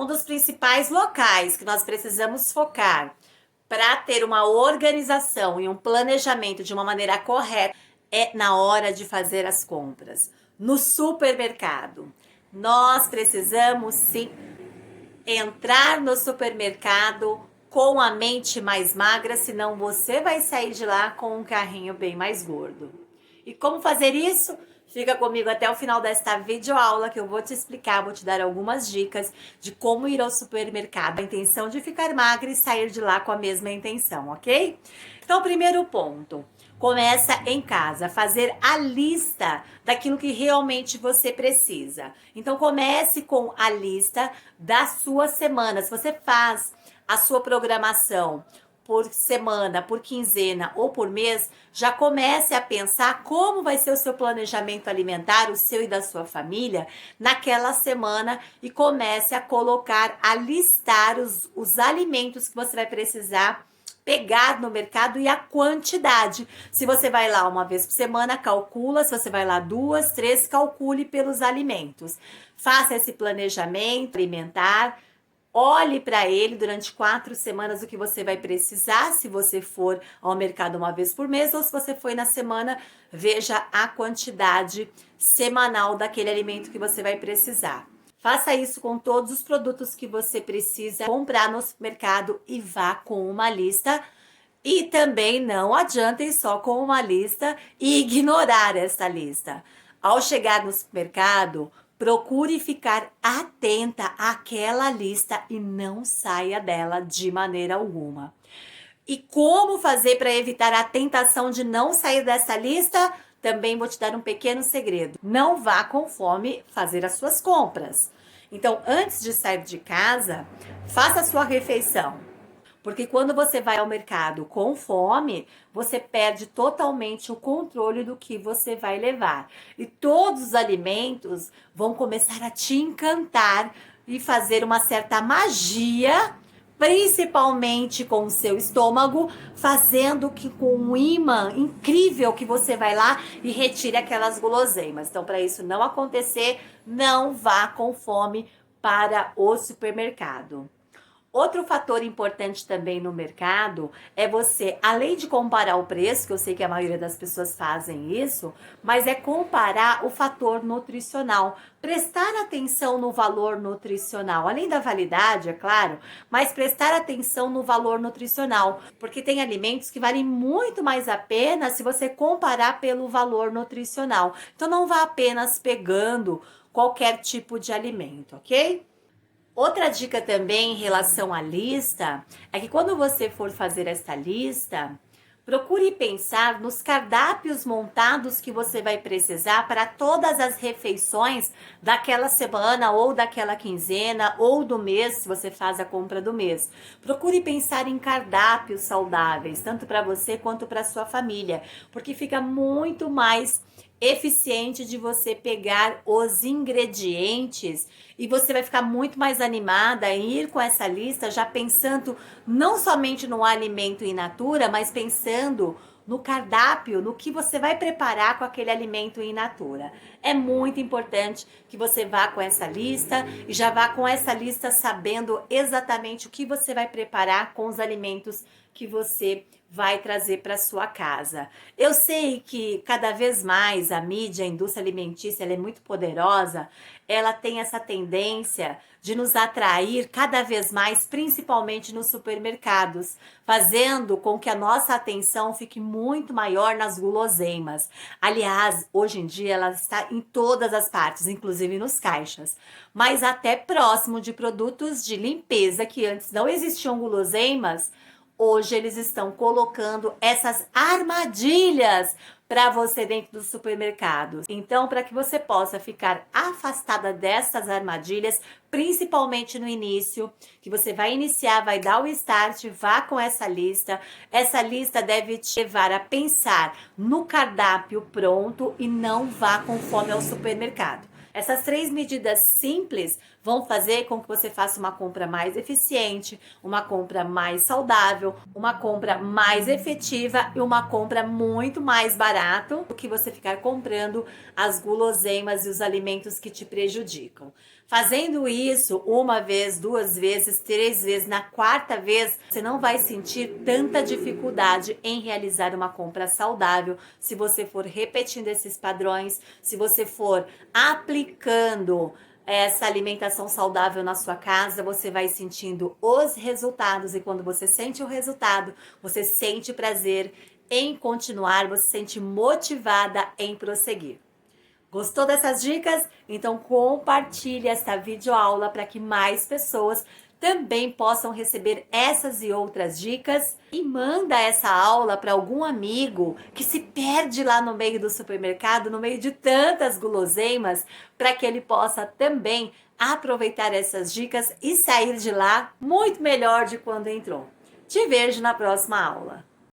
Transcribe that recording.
Um dos principais locais que nós precisamos focar para ter uma organização e um planejamento de uma maneira correta é na hora de fazer as compras. No supermercado, nós precisamos sim entrar no supermercado com a mente mais magra, senão você vai sair de lá com um carrinho bem mais gordo. E como fazer isso? Fica comigo até o final desta videoaula que eu vou te explicar, vou te dar algumas dicas de como ir ao supermercado. A intenção de ficar magra e sair de lá com a mesma intenção, ok? Então, primeiro ponto, começa em casa, fazer a lista daquilo que realmente você precisa. Então, comece com a lista da sua semana. Se você faz a sua programação por semana, por quinzena ou por mês, já comece a pensar como vai ser o seu planejamento alimentar, o seu e da sua família, naquela semana e comece a colocar, a listar os alimentos que você vai precisar pegar no mercado e a quantidade. Se você vai lá uma vez por semana, calcula. Se você vai lá 2, 3, calcule pelos alimentos. Faça esse planejamento alimentar. Olhe para ele durante 4 semanas o que você vai precisar, se você for ao mercado uma vez por mês ou se você for na semana, veja a quantidade semanal daquele alimento que você vai precisar. Faça isso com todos os produtos que você precisa comprar no supermercado e vá com uma lista. E também não adianta ir só com uma lista e ignorar essa lista. Ao chegar no supermercado, procure ficar atenta àquela lista e não saia dela de maneira alguma. E como fazer para evitar a tentação de não sair dessa lista? Também vou te dar um pequeno segredo. Não vá com fome fazer as suas compras. Então, antes de sair de casa, faça a sua refeição. Porque quando você vai ao mercado com fome, você perde totalmente o controle do que você vai levar. E todos os alimentos vão começar a te encantar e fazer uma certa magia, principalmente com o seu estômago, fazendo que com um imã incrível que você vai lá e retire aquelas guloseimas. Então, para isso não acontecer, não vá com fome para o supermercado. Outro fator importante também no mercado é você, além de comparar o preço, que eu sei que a maioria das pessoas fazem isso, mas é comparar o fator nutricional. Prestar atenção no valor nutricional, além da validade, é claro, mas prestar atenção no valor nutricional, porque tem alimentos que valem muito mais a pena se você comparar pelo valor nutricional. Então não vá apenas pegando qualquer tipo de alimento, ok? Outra dica também em relação à lista é que quando você for fazer essa lista, procure pensar nos cardápios montados que você vai precisar para todas as refeições daquela semana ou daquela quinzena ou do mês, se você faz a compra do mês. Procure pensar em cardápios saudáveis, tanto para você quanto para sua família, porque fica muito mais eficiente de você pegar os ingredientes e você vai ficar muito mais animada em ir com essa lista já pensando não somente no alimento in natura, mas pensando no cardápio, no que você vai preparar com aquele alimento in natura. É muito importante que você vá com essa lista e já vá com essa lista sabendo exatamente o que você vai preparar com os alimentos que você vai trazer para sua casa. Eu sei que cada vez mais a mídia, a indústria alimentícia, ela é muito poderosa, ela tem essa tendência de nos atrair cada vez mais, principalmente nos supermercados, fazendo com que a nossa atenção fique muito maior nas guloseimas. Aliás, hoje em dia ela está em todas as partes, inclusive nos caixas, mas até próximo de produtos de limpeza que antes não existiam guloseimas. Hoje eles estão colocando essas armadilhas para você dentro dos supermercados. Então, para que você possa ficar afastada dessas armadilhas, principalmente no início, que você vai iniciar, vai dar o start, vá com essa lista. Essa lista deve te levar a pensar no cardápio pronto e não vá com fome ao supermercado. Essas 3 medidas simples vão fazer com que você faça uma compra mais eficiente, uma compra mais saudável, uma compra mais efetiva e uma compra muito mais barato do que você ficar comprando as guloseimas e os alimentos que te prejudicam. Fazendo isso uma vez, duas vezes, três vezes, na quarta vez, você não vai sentir tanta dificuldade em realizar uma compra saudável se você for repetindo esses padrões, se você for aplicando essa alimentação saudável na sua casa, você vai sentindo os resultados, e quando você sente o resultado, você sente prazer em continuar, você se sente motivada em prosseguir. Gostou dessas dicas? Então compartilhe esta videoaula para que mais pessoas também possam receber essas e outras dicas, e manda essa aula para algum amigo que se perde lá no meio do supermercado, no meio de tantas guloseimas, para que ele possa também aproveitar essas dicas e sair de lá muito melhor de quando entrou. Te vejo na próxima aula.